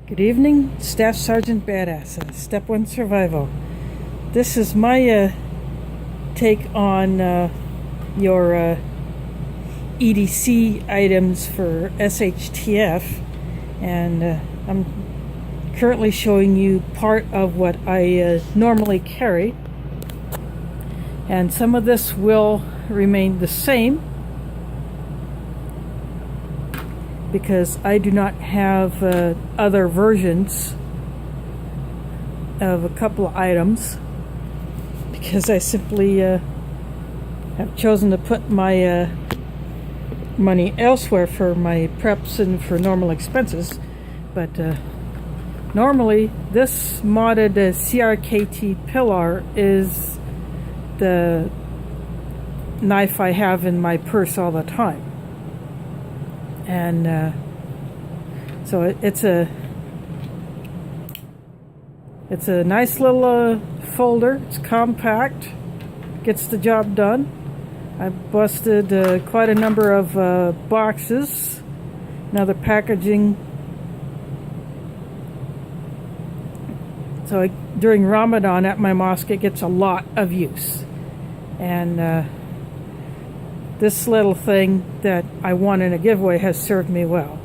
Good evening, Staff Sergeant Badass, Step 1 Survival. This is my take on your EDC items for SHTF, and I'm currently showing you part of what I normally carry, and some of this will remain the same because I do not have other versions of a couple of items, because I simply have chosen to put my money elsewhere for my preps and for normal expenses. But normally this modded CRKT pillar is the knife I have in my purse all the time. And so it's a nice little folder. It's compact, gets the job done. I busted quite a number of boxes and other packaging. So during Ramadan at my mosque, it gets a lot of use. And this little thing that I won in a giveaway has served me well.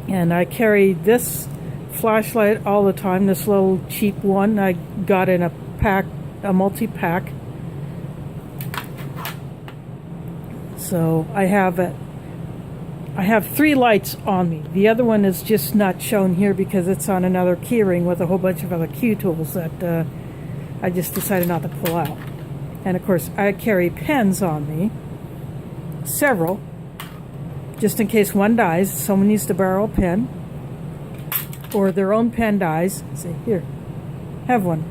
And I carry this flashlight all the time, this little cheap one I got in a pack, a multi-pack. So I have 3 lights on me. The other one is just not shown here because it's on another keyring with a whole bunch of other key tools that I just decided not to pull out. And of course, I carry pens on me, several, just in case one dies. Someone needs to borrow a pen, or their own pen dies. Say, here, have one.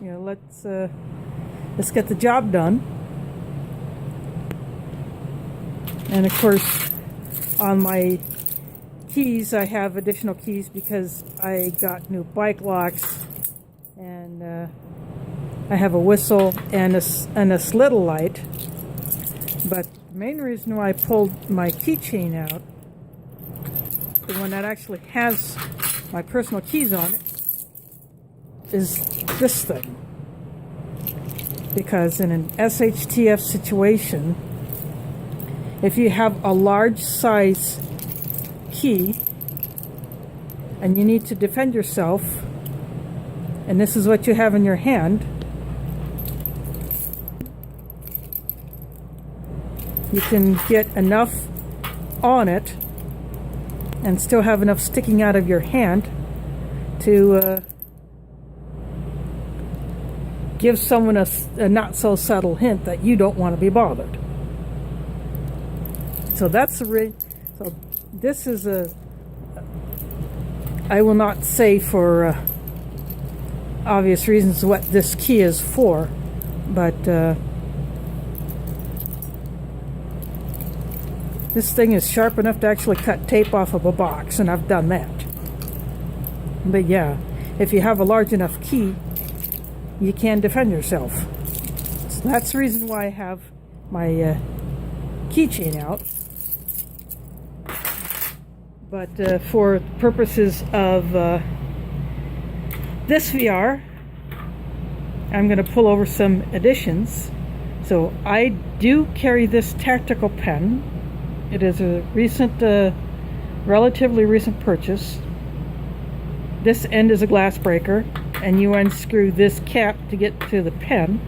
You know, let's get the job done. And of course, on my keys, I have additional keys because I got new bike locks, and I have a whistle and this little light. But the main reason why I pulled my keychain out, the one that actually has my personal keys on it, is this thing. Because in an SHTF situation, if you have a large size key and you need to defend yourself, and this is what you have in your hand, you can get enough on it and still have enough sticking out of your hand to give someone a not so subtle hint that you don't want to be bothered. So that's so this is I will not say for obvious reasons what this key is for, but this thing is sharp enough to actually cut tape off of a box, and I've done that. But yeah, if you have a large enough key, you can defend yourself. So that's the reason why I have my keychain out. But for purposes of this VR, I'm going to pull over some additions. So I do carry this tactical pen. It is a recent, relatively recent purchase. This end is a glass breaker, and you unscrew this cap to get to the pen.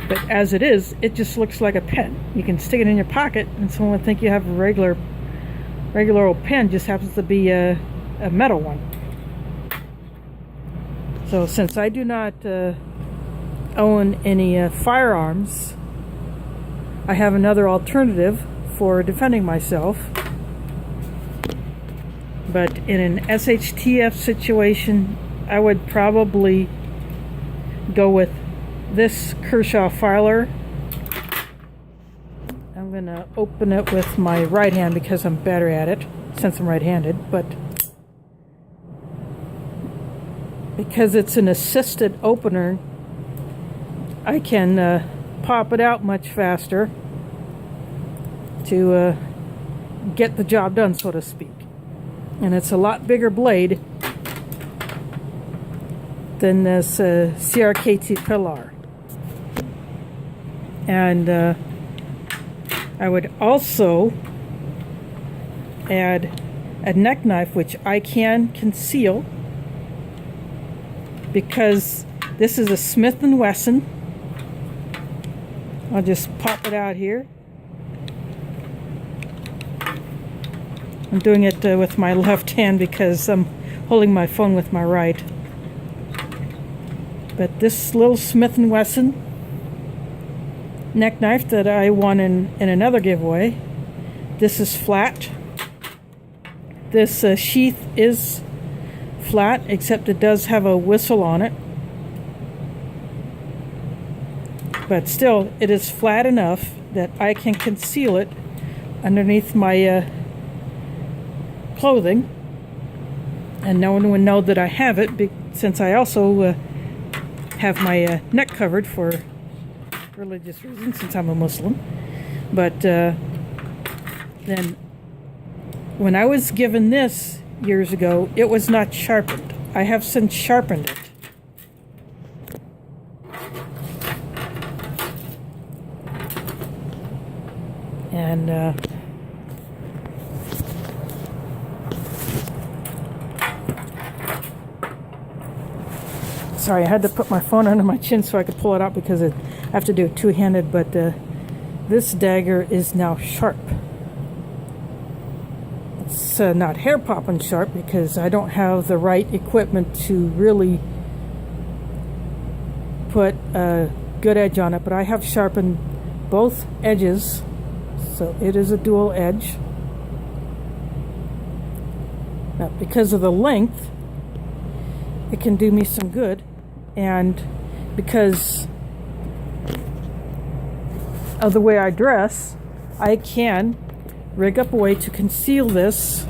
But as it is, it just looks like a pen. You can stick it in your pocket, and someone would think you have a regular old pen, just happens to be a metal one. So since I do not own any firearms, I have another alternative for defending myself. But in an SHTF situation, I would probably go with this Kershaw filer. I'm going to open it with my right hand because I'm better at it, since I'm right-handed, but because it's an assisted opener, I can pop it out much faster to get the job done, so to speak. and it's a lot bigger blade than this CRKT Pilar. And I would also add a neck knife, which I can conceal because this is a Smith & Wesson. I'll just pop it out here. I'm doing it with my left hand because I'm holding my phone with my right. But this little Smith & Wesson neck knife that I won in another giveaway, this is flat. This sheath is flat, except it does have a whistle on it. But still, it is flat enough that I can conceal it underneath my clothing, and no one would know that I have it, since I also have my neck covered for religious reasons, since I'm a Muslim. But then when I was given this years ago, it was not sharpened. I have since sharpened it. And sorry, I had to put my phone under my chin so I could pull it out because I have to do it two-handed, but this dagger is now sharp. It's not hair-popping sharp because I don't have the right equipment to really put a good edge on it, but I have sharpened both edges, so it is a dual edge. Now, because of the length, it can do me some good, and because of the way I dress, I can rig up a way to conceal this.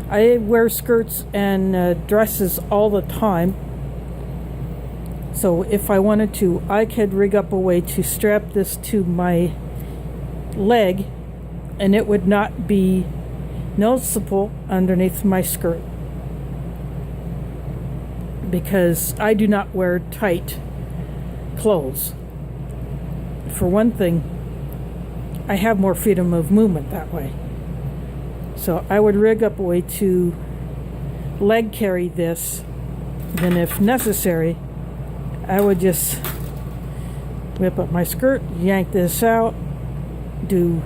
I wear skirts and dresses all the time, so if I wanted to, I could rig up a way to strap this to my leg and it would not be noticeable underneath my skirt, because I do not wear tight clothes. For one thing, I have more freedom of movement that way. So I would rig up a way to leg carry this. Then if necessary, I would just whip up my skirt, yank this out, do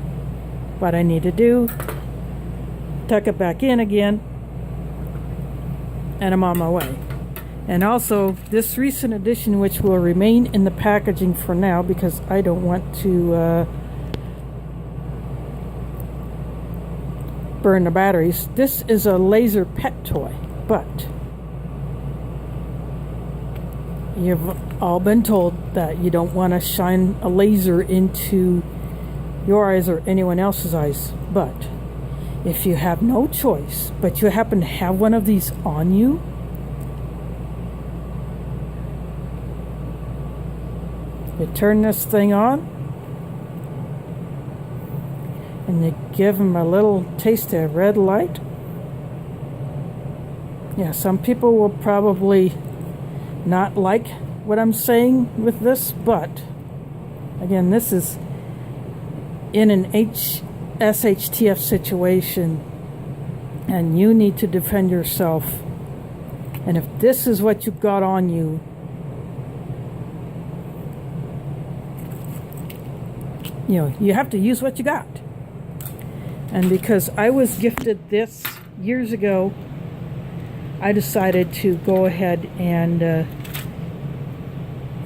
what I need to do, tuck it back in again, and I'm on my way. And also, this recent edition, which will remain in the packaging for now because I don't want to burn the batteries. This is a laser pet toy, but you've all been told that you don't want to shine a laser into your eyes or anyone else's eyes. But if you have no choice, but you happen to have one of these on you, you turn this thing on and you give them a little taste of red light. Yeah, some people will probably not like what I'm saying with this, but again, this is in an SHTF situation and you need to defend yourself. And if this is what you got on you, you have to use what you got. And because I was gifted this years ago, I decided to go ahead and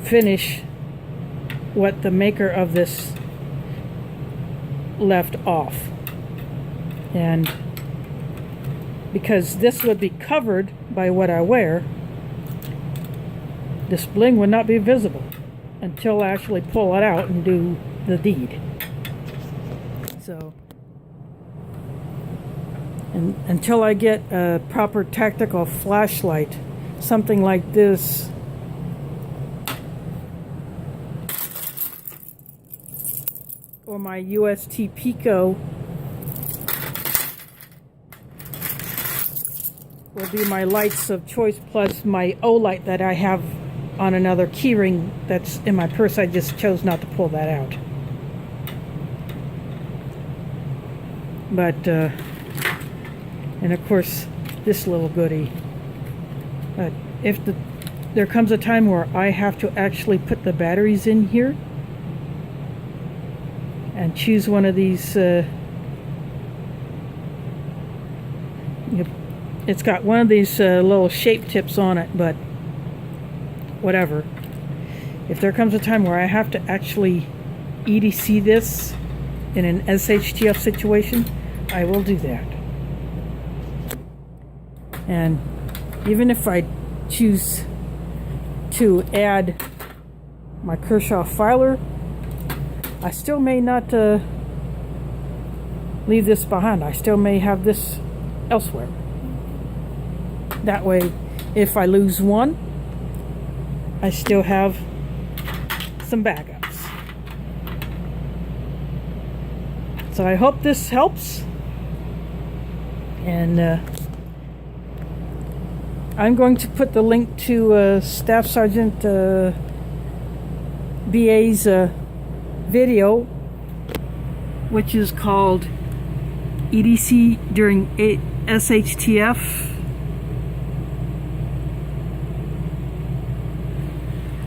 finish what the maker of this left off. And because this would be covered by what I wear, this bling would not be visible until I actually pull it out and do the deed. So, and until I get a proper tactical flashlight, something like this, or my UST Pico will be my lights of choice plus my O light that I have on another keyring that's in my purse. I just chose not to pull that out. But, and of course, this little goodie. But if there comes a time where I have to actually put the batteries in here and choose one of these, it's got one of these little shape tips on it, but whatever. If there comes a time where I have to actually EDC this in an SHTF situation, I will do that. And even if I choose to add my Kershaw filer, I still may not leave this behind. I still may have this elsewhere. That way, if I lose one, I still have some backups. So I hope this helps. And I'm going to put the link to Staff Sergeant BA's video, which is called EDC During SHTF.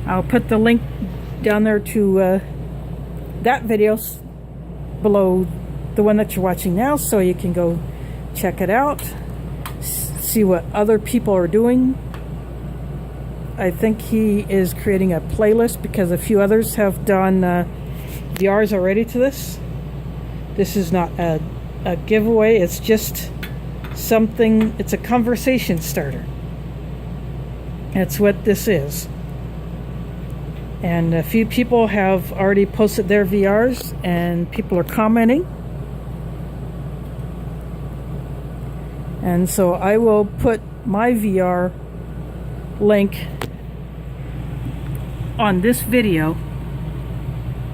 I'll put the link down there to that video below the one that you're watching now, so you can go check it out, see what other people are doing. I think he is creating a playlist because a few others have done VRs already to this. This is not a giveaway, it's just something, it's a conversation starter. That's what this is. And a few people have already posted their VRs and people are commenting. And so I will put my VR link on this video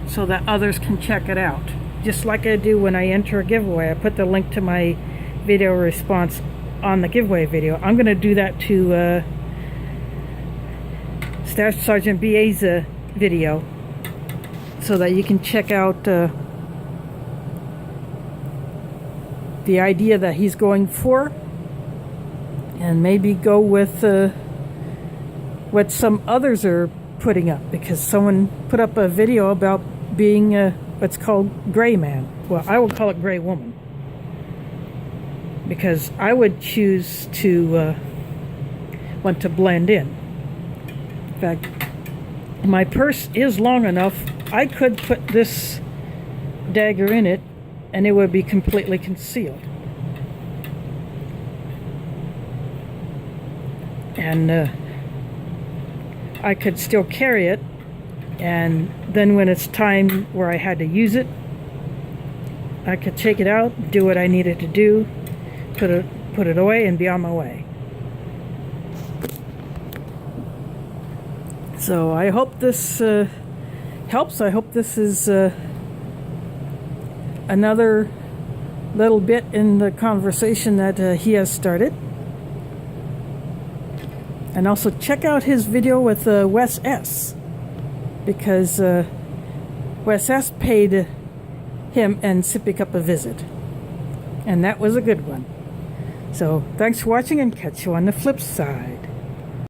so that others can check it out. Just like I do when I enter a giveaway, I put the link to my video response on the giveaway video. I'm going to do that to Staff Sergeant BA's video so that you can check out the idea that he's going for, and maybe go with what some others are putting up, because someone put up a video about being what's called gray man. Well, I would call it gray woman, because I would choose to want to blend in. In fact, my purse is long enough, I could put this dagger in it and it would be completely concealed. And I could still carry it, and then when it's time where I had to use it, I could take it out, do what I needed to do, put it away, and be on my way. So I hope this helps. I hope this is another little bit in the conversation that he has started. And also check out his video with Wes S. Because Wes S paid him and Sippy Cup a visit. And that was a good one. So thanks for watching, and catch you on the flip side.